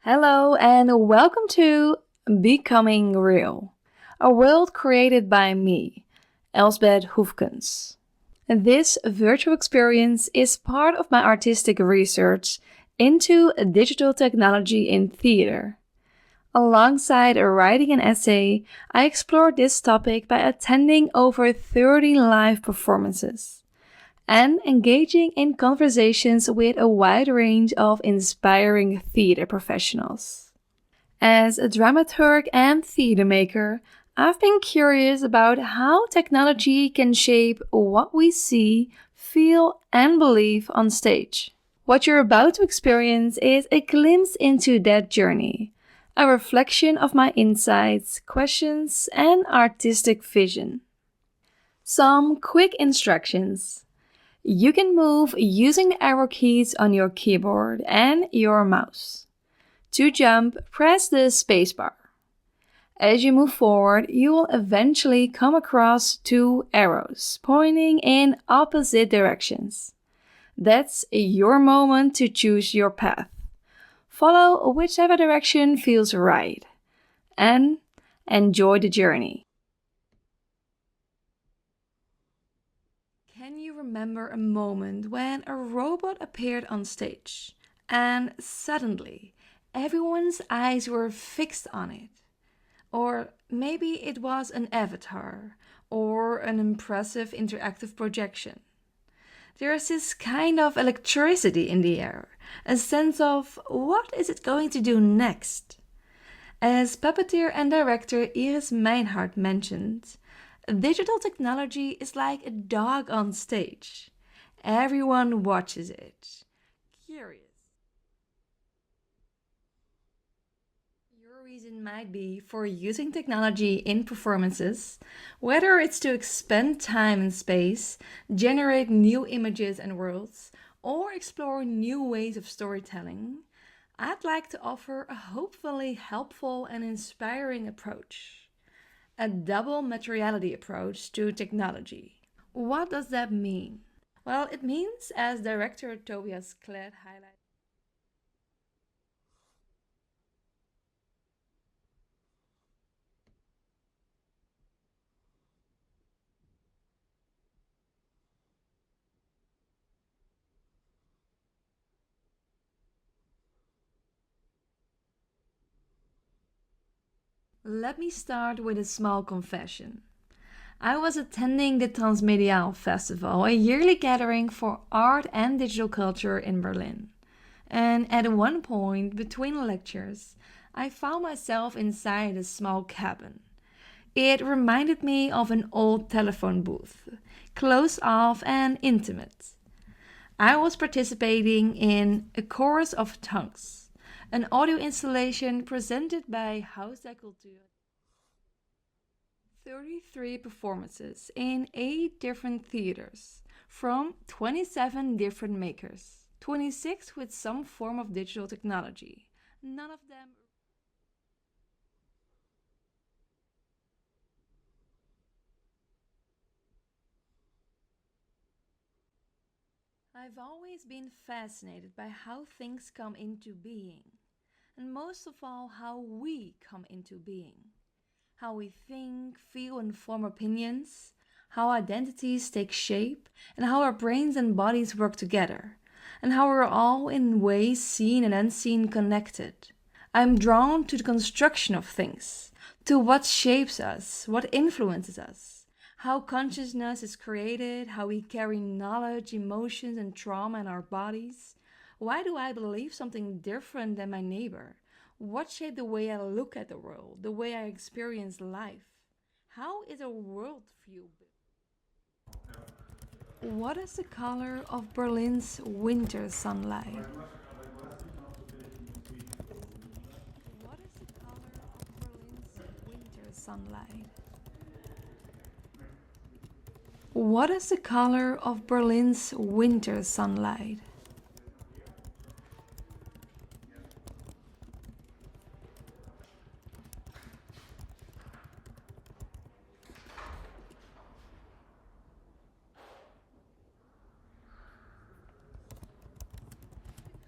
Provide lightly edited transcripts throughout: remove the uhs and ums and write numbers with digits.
Hello and welcome to Becoming Real, a world created by me, Elsbeth Hoefkens. This virtual experience is part of my artistic research into digital technology in theater. Alongside writing an essay, I explored this topic by attending over 30 live performances and engaging in conversations with a wide range of inspiring theater professionals. As a dramaturg and theater maker, I've been curious about how technology can shape what we see, feel, and believe on stage. What you're about to experience is a glimpse into that journey, a reflection of my insights, questions, and artistic vision. Some quick instructions. You can move using the arrow keys on your keyboard and your mouse. To jump, press the spacebar. As you move forward, you will eventually come across two arrows pointing in opposite directions. That's your moment to choose your path. Follow whichever direction feels right and enjoy the journey. Can you remember a moment when a robot appeared on stage and suddenly everyone's eyes were fixed on it? Or maybe it was an avatar or an impressive interactive projection. There is this kind of electricity in the air, a sense of what is it going to do next? As puppeteer and director Iris Meinhardt mentioned, digital technology is like a dog on stage. Everyone watches it. Curious. Your reason might be for using technology in performances, whether it's to expand time and space, generate new images and worlds, or explore new ways of storytelling. I'd like to offer a hopefully helpful and inspiring approach. A double materiality approach to technology. What does that mean? Well, it means, as director Tobias Klett highlighted, let me start with a small confession. I was attending the Transmediaal Festival, a yearly gathering for art and digital culture in Berlin. And at one point between lectures, I found myself inside a small cabin. It reminded me of an old telephone booth, closed off and intimate. I was participating in A Chorus of Tongues, an audio installation presented by Haus der Kultur. 33 performances in 8 different theaters from 27 different makers, 26 with some form of digital technology. None of them. I've always been fascinated by how things come into being, and most of all, how we come into being. How we think, feel, and form opinions, how identities take shape, and how our brains and bodies work together, and how we're all in ways seen and unseen connected. I'm drawn to the construction of things, to what shapes us, what influences us, how consciousness is created, how we carry knowledge, emotions, and trauma in our bodies. Why do I believe something different than my neighbor? What shaped the way I look at the world, the way I experience life? How is a worldview built? What is the color of Berlin's winter sunlight? What is the color of Berlin's winter sunlight? What is the color of Berlin's winter sunlight? The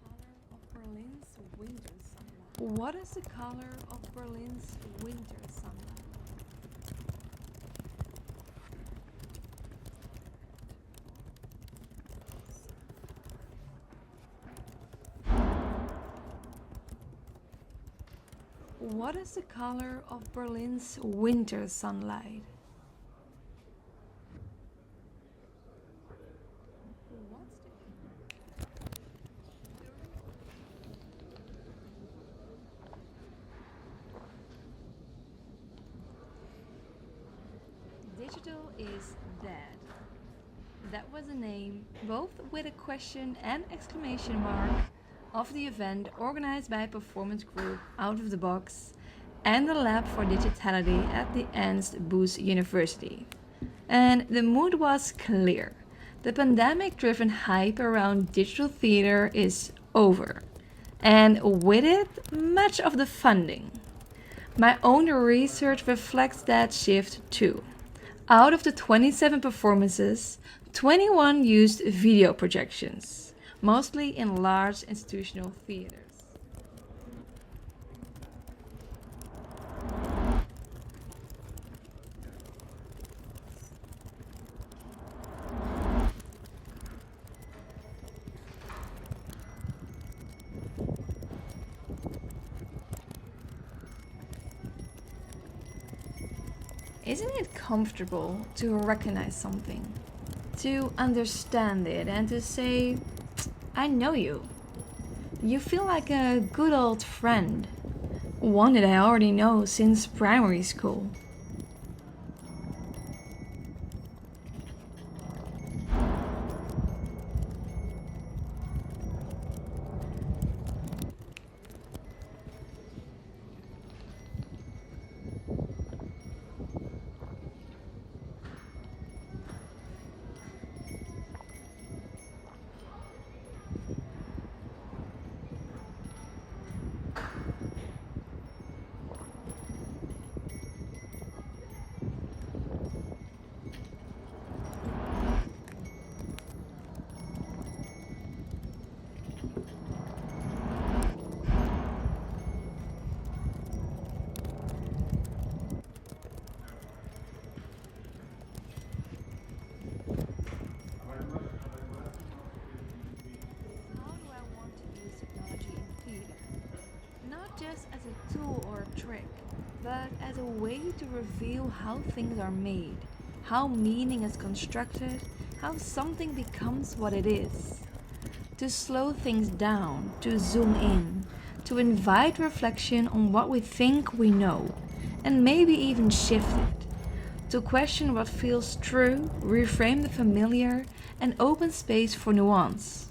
color of Berlin's winter sunlight. What is the color of Berlin's winter sunlight? What is the color of Berlin's winter sunlight? Digital is dead. That was the name, both with a question and exclamation mark, of the event organized by performance group Out of the Box and the Lab for Digitality at the Ernst Busch University. And the mood was clear. The pandemic-driven hype around digital theater is over. And with it, much of the funding. My own research reflects that shift too. Out of the 27 performances, 21 used video projections, mostly in large institutional theaters. Isn't it comfortable to recognize something? To understand it and to say, I know you. You feel like a good old friend. One that I already know since primary school. Just as a tool or a trick, but as a way to reveal how things are made, how meaning is constructed, how something becomes what it is. To slow things down, to zoom in, to invite reflection on what we think we know, and maybe even shift it. To question what feels true, reframe the familiar, and open space for nuance.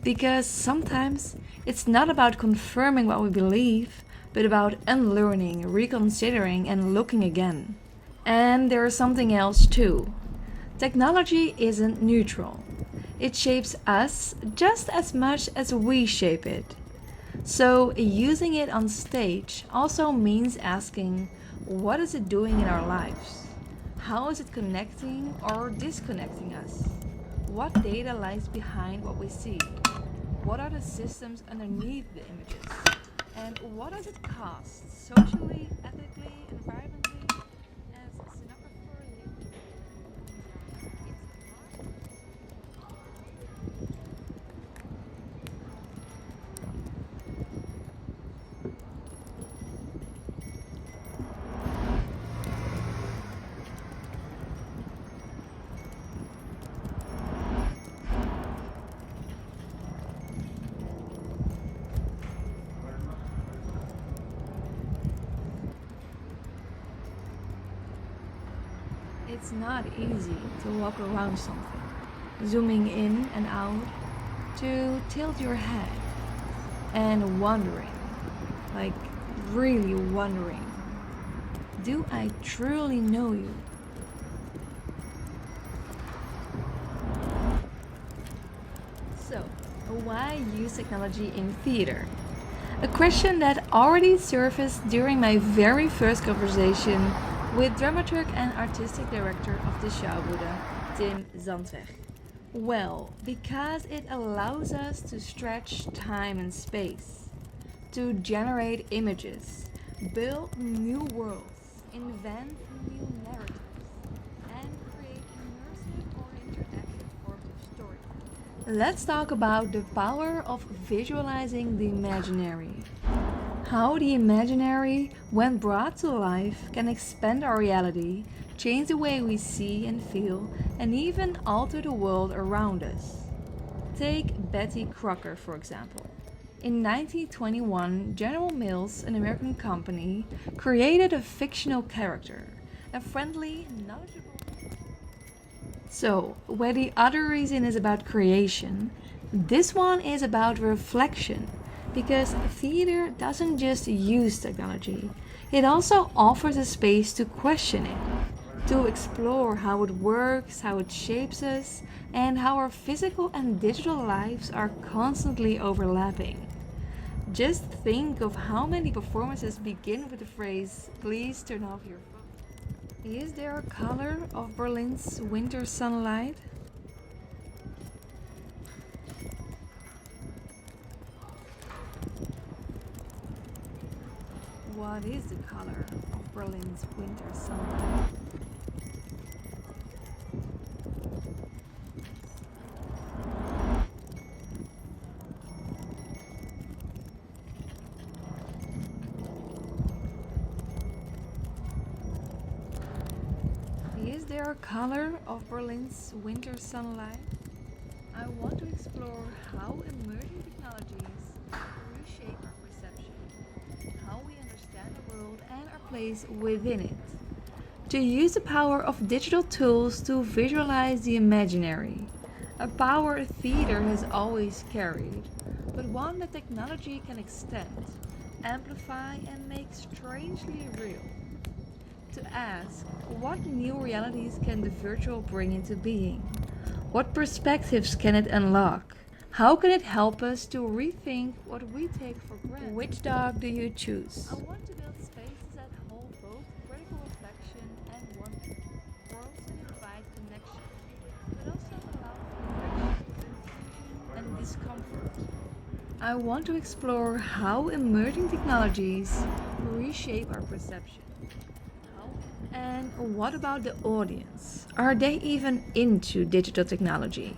Because sometimes it's not about confirming what we believe, but about unlearning, reconsidering, and looking again. And there's something else too. Technology isn't neutral. It shapes us just as much as we shape it. So using it on stage also means asking, what is it doing in our lives? How is it connecting or disconnecting us? What data lies behind what we see? What are the systems underneath the images? And what does it cost socially, ethically, environmentally, as a scenographer living? It's not easy to walk around something, zooming in and out, to tilt your head and wondering, like really wondering, do I truly know you? So, why use technology in theater? A question that already surfaced during my very first conversation with dramaturg and artistic director of the Schaubude, Tim Zandweg. Well, because it allows us to stretch time and space, to generate images, build new worlds, invent new narratives, and create immersive or interactive forms of storytelling. Let's talk about the power of visualizing the imaginary. How the imaginary, when brought to life, can expand our reality, change the way we see and feel, and even alter the world around us. Take Betty Crocker, for example. In 1921, General Mills, an American company, created a fictional character, a friendly, knowledgeable. So, where the other reason is about creation, this one is about reflection, because theater doesn't just use technology, it also offers a space to question it, to explore how it works, how it shapes us, and how our physical and digital lives are constantly overlapping. Just think of how many performances begin with the phrase, "Please turn off your phone." Is there a color of Berlin's winter sunlight? What is the color of Berlin's winter sunlight? Is there a color of Berlin's winter sunlight? I want to explore how emerging technologies reshape our perception, how we understand the world and our place within it. To use the power of digital tools to visualize the imaginary, a power theater has always carried, but one that technology can extend, amplify, and make strangely real. To ask, what new realities can the virtual bring into being? What perspectives can it unlock? How can it help us to rethink what we take for granted? Which dog do you choose? I want to build spaces that hold both critical reflection and wonder, worlds that invite connection, but also allow for friction, confusion, and discomfort. I want to explore how emerging technologies reshape our perception. And what about the audience? Are they even into digital technology?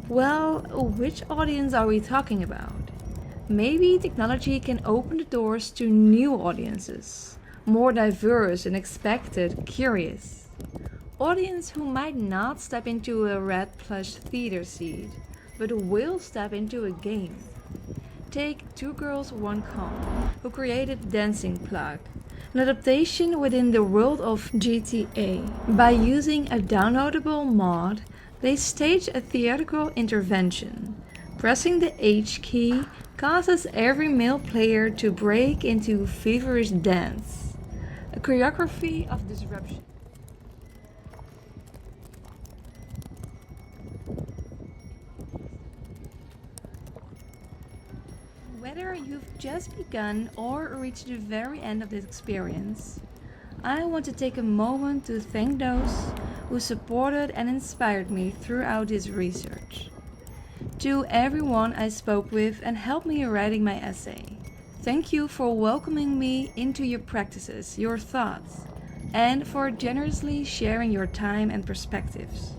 Well, which audience are we talking about? Maybe technology can open the doors to new audiences, more diverse and expected, curious. Audience who might not step into a red plush theater seat, but will step into a game. Take Two Girls One Cup, who created Dancing Plug, an adaptation within the world of GTA. By using a downloadable mod, they stage a theatrical intervention. Pressing the H key causes every male player to break into feverish dance, a choreography of disruption. Whether you've just begun or reached the very end of this experience, I want to take a moment to thank those who supported and inspired me throughout this research. To everyone I spoke with and helped me writing my essay, thank you for welcoming me into your practices, your thoughts, and for generously sharing your time and perspectives.